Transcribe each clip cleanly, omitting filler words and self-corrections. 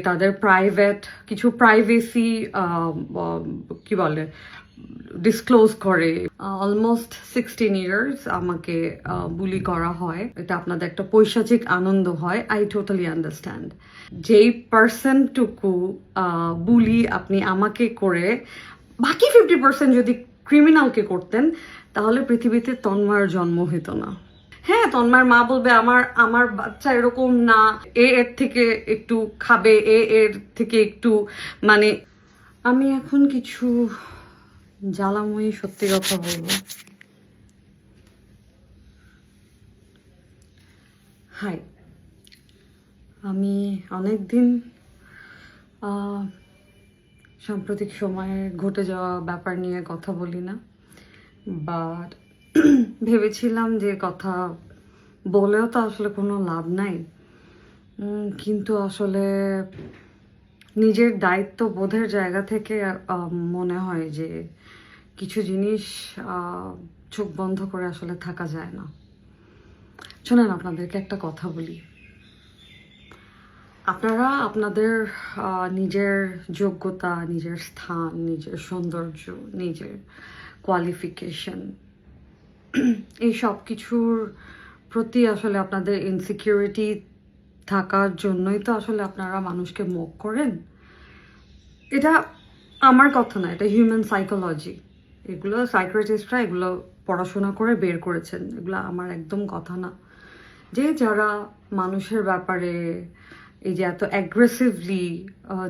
তাদের প্রাইভেট কিছু প্রাইভেসি কি বলে ডিসক্লোজ করে। অলমোস্ট 16 ইয়ার্স আমাকে বুলি করা হয়, এটা আপনাদের একটা পৈশাচিক আনন্দ হয়। I totally understand. যেই পার্সেন্টটুকু বুলি আপনি আমাকে করে বাকি 50% যদি ক্রিমিনালকে করতেন, তাহলে পৃথিবীতে তন্ময়ের জন্ম হতো না। হ্যাঁ, তন্ময়ের মা বলবে আমার আমার বাচ্চা এরকম না, এর থেকে একটু খাবে, এর থেকে একটু মানে। আমি এখন কিছু জ্বালাময়ী সত্যি কথা বলবো। হাই, আমি অনেকদিন সাম্প্রতিক সময়ে ঘটে যাওয়া ব্যাপার নিয়ে কথা বলি না, বাট ভেবেছিলাম যে কথা বলেও তো আসলে কোনো লাভ নাই, কিন্তু আসলে নিজের দায়িত্ব বোধের জায়গা থেকে মনে হয় যে কিছু জিনিস চোখ বন্ধ করে আসলে থাকা যায় না। শোনেন, আপনাদেরকে একটা কথা বলি। আপনারা আপনাদের নিজের যোগ্যতা, নিজের স্থান, নিজের সৌন্দর্য, নিজের কোয়ালিফিকেশন, এই সব কিছুর প্রতি আসলে আপনাদের ইনসিকিউরিটি থাকার জন্যই তো আসলে আপনারা মানুষকে মুখ করেন। এটা আমার কথা না, এটা হিউম্যান সাইকোলজি। এগুলো সাইকিয়াট্রিস্টরা এগুলো পড়াশোনা করে বের করেছেন, এগুলো আমার একদম কথা না। যে যারা মানুষের ব্যাপারে এই যে এত অ্যাগ্রেসিভলি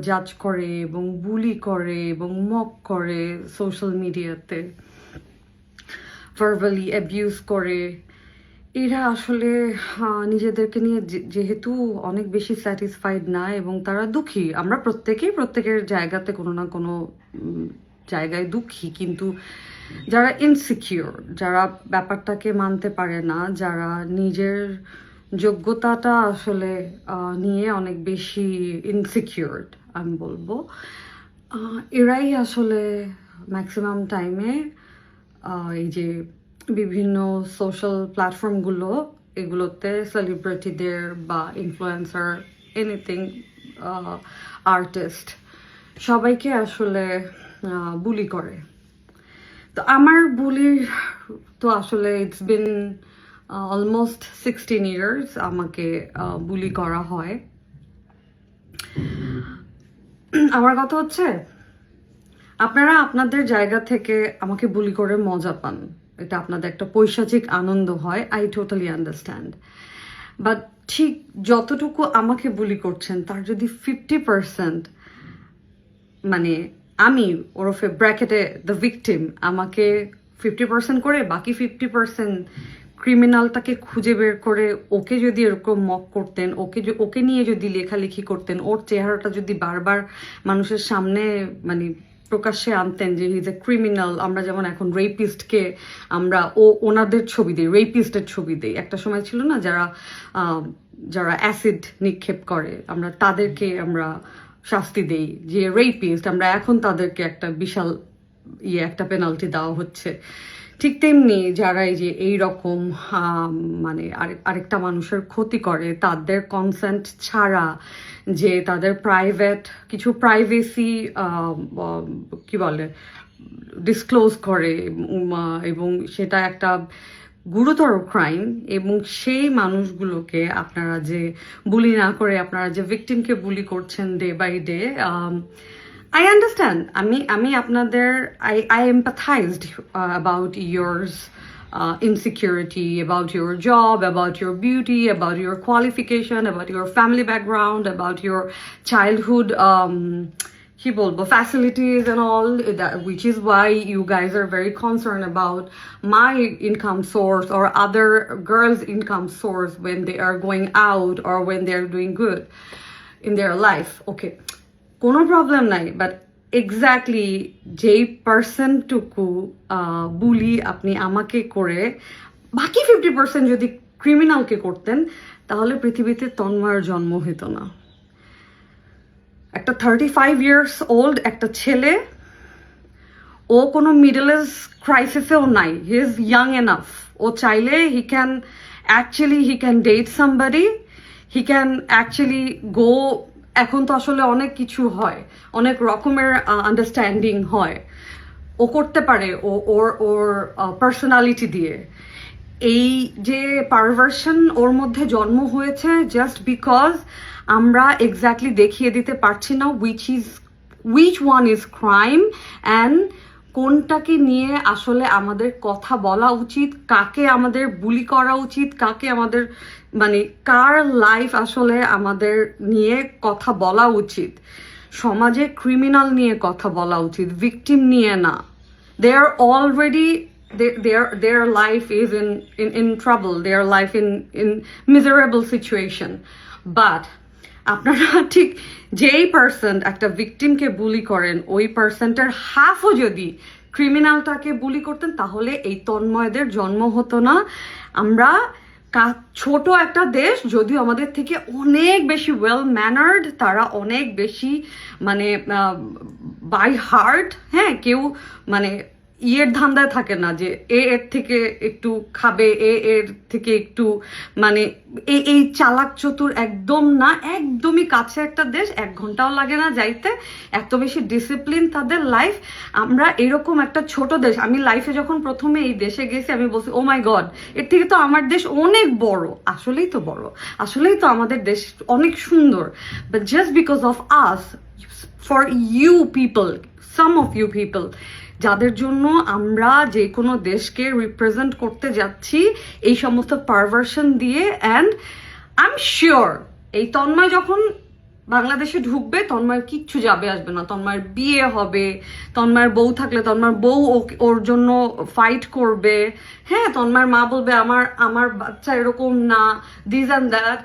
জাজ করে এবং বুলি করে এবং মক করে, সোশ্যাল মিডিয়াতে ভার্বালি অ্যাবিউজ করে, এরা আসলে নিজেদেরকে নিয়ে যেহেতু অনেক বেশি স্যাটিসফাইড না এবং তারা দুঃখী। আমরা প্রত্যেকেই প্রত্যেকের জায়গাতে কোনো না কোনো জায়গায় দুঃখী, কিন্তু যারা ইনসিকিউর, যারা ব্যাপারটাকে মানতে পারে না, যারা নিজের যোগ্যতাটা আসলে নিয়ে অনেক বেশি ইনসিকিউরড আমি বলবো, এরাই আসলে ম্যাক্সিমাম টাইমে এই যে বিভিন্ন সোশ্যাল প্ল্যাটফর্মগুলো, এগুলোতে সেলিব্রিটিদের বা ইনফ্লুয়েন্সার, এনিথিং, আর্টিস্ট, সবাইকে আসলে বুলি করে। তো আমার বুলি তো আসলে ইটস বিন অলমোস্ট 16 ইয়ার্স আমাকে বুলি করা হয়। আমার কথা হচ্ছে, আপনারা আপনাদের জায়গা থেকে আমাকে বুলি করে মজা পান, এটা আপনাদের একটা পৈশাচিক আনন্দ হয়। I totally understand. বাট ঠিক যতটুকু আমাকে বুলি করছেন তার যদি 50% মানে আমি ওরফে ব্র্যাকেটে দ্য ভিকটিম আমাকে 50% করে বাকি 50% ক্রিমিনালটাকে খুঁজে বের করে ওকে যদি এরকম মক করতেন, ওকে নিয়ে যদি লেখালেখি করতেন, ওর চেহারাটা যদি বারবার মানুষের সামনে মানে প্রকাশ্যে আনতেন যে হি ইজ এ ক্রিমিনাল। আমরা যেমন এখন রেপিস্টকে আমরা ওনাদের ছবি দিই, রেপিস্টের ছবি দিই। একটা সময় ছিল না, যারা অ্যাসিড নিক্ষেপ করে আমরা তাদেরকে আমরা শাস্তি দেই যে রেপিস্ট, আমরা এখন তাদেরকে একটা বিশাল একটা পেনাল্টি দেওয়া হচ্ছে। ঠিক তেমনি যারা এই যে এইরকম মানে আরেকটা মানুষের ক্ষতি করে তাদের কনসেন্ট ছাড়া, যে তাদের প্রাইভেট কিছু প্রাইভেসি কি বলে ডিসক্লোজ করে এবং সেটা একটা গুরুতর ক্রাইম, এবং সেই মানুষগুলোকে আপনারা যে বুলি না করে আপনারা যে ভিকটিমকে বুলি করছেন day by day, I understand. আমি আপনাদের I empathized about yours insecurity, about your job, about your beauty, about your qualification, about your family background, about your childhood কি বলবো facilities and all that, which is why you guys are very concerned about my income source or other girls' income source when they are going out or when they are doing good in their life. Okay, কোনো problem নাই, but exactly যেই পার্সেন্টটুকু বুলি আপনি আমাকে করে বাকি 50% যদি ক্রিমিনালকে করতেন, তাহলে পৃথিবীতে তন্ময়ের জন্ম হতো না। একটা 35 ইয়ার্স ওল্ড একটা ছেলে, ও কোনো মিডল এজ ক্রাইসিসেও নাই, হি ইজ ইয়াং এনাফ, ও চাইলে he can date somebody, he can actually go এখন তো আসলে অনেক কিছু হয়, অনেক রকমের আন্ডারস্ট্যান্ডিং হয়, ও করতে পারে ওর ওর পার্সোনালিটি দিয়ে। এই যে পারভার্সন ওর মধ্যে জন্ম হয়েছে জাস্ট বিকজ আমরা এক্স্যাক্টলি দেখিয়ে দিতে পারছি না which one is crime and কোনটাকে নিয়ে আসলে আমাদের কথা বলা উচিত, কাকে আমাদের বুলি করা উচিত, কাকে আমাদের মানে কার লাইফ আসলে আমাদের নিয়ে কথা বলা উচিত। সমাজে ক্রিমিনাল নিয়ে কথা বলা উচিত, ভিকটিম নিয়ে না। দে আর already their life is in trouble, their life in miserable situation. But আপনারা ঠিক যেই পার্সন একটা ভিকটিমকে বুলি করেন ওই পার্সনটার হাফও যদি ক্রিমিনালটাকে বুলি করতেন তাহলে এই তন্ময়দের জন্ম হতো না। আমরা ছোট একটা দেশ, যদিও আমাদের থেকে অনেক বেশি ওয়েল ম্যানার্ড, তারা অনেক বেশি মানে বাই হার্ট, হ্যাঁ, কেউ মানে ইয়ের ধান্দায় থাকে না যে এর থেকে একটু খাবে, এর থেকে একটু মানে এই চালাক চতুর একদম না, একদমই কাছে একটা দেশ, 1 ঘন্টাও লাগে না যাইতে, এত বেশি ডিসিপ্লিন তাদের লাইফ। আমরা এরকম একটা ছোট দেশ, আমি লাইফে যখন প্রথমে এই দেশে গেছি আমি বলছি ও মাই গড, এর থেকে তো আমার দেশ অনেক বড়। আসলেই তো বড়, আসলেই তো আমাদের দেশ অনেক সুন্দর। But just because of us, for you people, some of you people, যাদের জন্য আমরা যে কোনো দেশকে রিপ্রেজেন্ট করতে যাচ্ছি এই সমস্ত পারভার্সন দিয়ে। অ্যান্ড আই এম শিওর এই তন্ময় যখন বাংলাদেশে ঢুকবে তন্ময়ের কিচ্ছু যাবে আসবে না, তন্ময়ের বিয়ে হবে, তন্ময়ের বউ থাকলে তন্ময়ের বউ ওর জন্য ফাইট করবে, হ্যাঁ, তন্ময়ের মা বলবে আমার বাচ্চা এরকম না, দিস অ্যান্ড দ্যাট।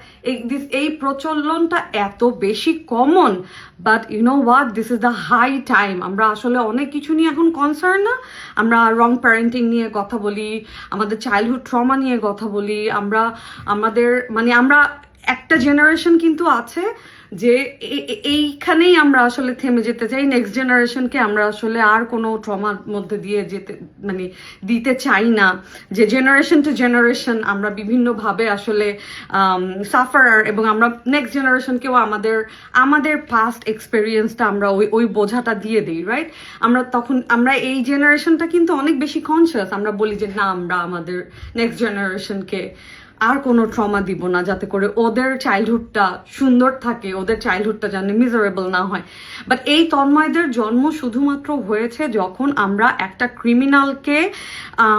এই প্রচলনটা এত বেশি common. But you know what, this is the high time. আমরা আসলে অনেক কিছু নিয়ে এখন কনসার্ন না, আমরা রং প্যারেন্টিং নিয়ে কথা বলি, আমাদের চাইল্ডহুড ট্রমা নিয়ে কথা বলি, আমরা একটা জেনারেশন কিন্তু আছে যে এইখানেই আমরা আসলে থেমে যেতে চাই। নেক্সট জেনারেশনকে আমরা আসলে আর কোনো ট্রমার মধ্যে দিয়ে দিতে চাই না, যে জেনারেশন টু জেনারেশন আমরা বিভিন্নভাবে আসলে সাফারার, এবং আমরা নেক্সট জেনারেশনকেও আমাদের পাস্ট এক্সপেরিয়েন্সটা আমরা ওই বোঝাটা দিয়ে দিই, রাইট? আমরা এই জেনারেশনটা কিন্তু অনেক বেশি কনসিয়াস, আমরা বলি যে না, আমরা আমাদের নেক্সট জেনারেশনকে আর কোনো ট্রমা দিব না, যাতে করে ওদের চাইল্ডহুডটা সুন্দর থাকে, ওদের চাইল্ডহুডটা যেন মিজারেবল না হয়। বাট এই তন্ময়দের জন্ম শুধুমাত্র হয়েছে যখন আমরা একটা ক্রিমিনালকে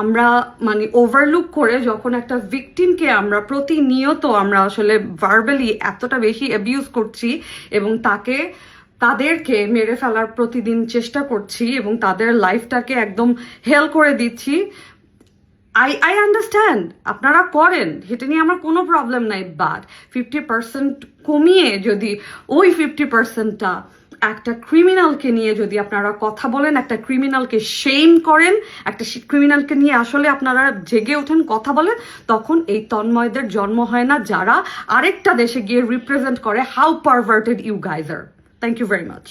আমরা মানে ওভারলুক করে, যখন একটা ভিকটিমকে আমরা প্রতিনিয়ত আমরা আসলে ভার্বালি এতটা বেশি অ্যাবিউজ করছি এবং তাদেরকে মেরে ফেলার প্রতিদিন চেষ্টা করছি এবং তাদের লাইফটাকে একদম হেল করে দিচ্ছি। I understand আপনারা করেন, সেটা নিয়ে আমার কোনো প্রবলেম নাই। বাট 50% কমিয়ে যদি ওই 50%টা একটা ক্রিমিনালকে নিয়ে যদি আপনারা কথা বলেন, একটা ক্রিমিনালকে শেম করেন, একটা ক্রিমিনালকে নিয়ে আসলে আপনারা জেগে ওঠেন, কথা বলেন, তখন এই তন্ময়দের জন্ম হয় না, যারা আরেকটা দেশে গিয়ে রিপ্রেজেন্ট করে how perverted you guys are. Thank you very much.